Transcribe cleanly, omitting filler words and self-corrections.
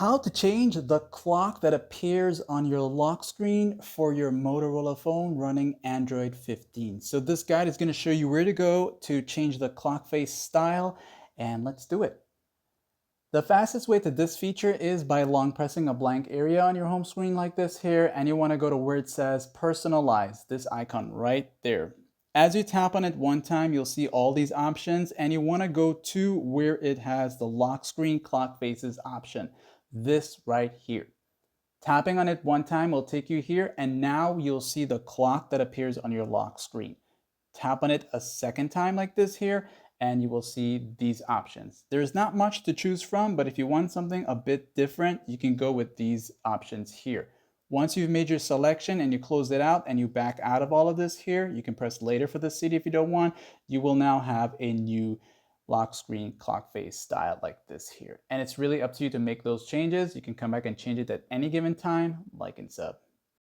How to change the clock that appears on your lock screen for your Motorola phone running Android 15. So this guide is going to show you where to go to change the clock face style, and let's do it. The fastest way to this feature is by long pressing a blank area on your home screen like this here, and you want to go to where it says personalize, this icon right there. As you tap on it one time, you'll see all these options, and you want to go to where it has the lock screen clock faces option, this right here. Tapping on it one time will take you here, and now you'll see the clock that appears on your lock screen. Tap on it a second time like this here, and you will see these options. There's not much to choose from, but if you want something a bit different, you can go with these options here. Once you've made your selection and you close it out and you back out of all of this here, you can press later for the city if you don't want. You will now have a new lock screen clock face style like this here. And it's really up to you to make those changes. You can come back and change it at any given time, like and sub.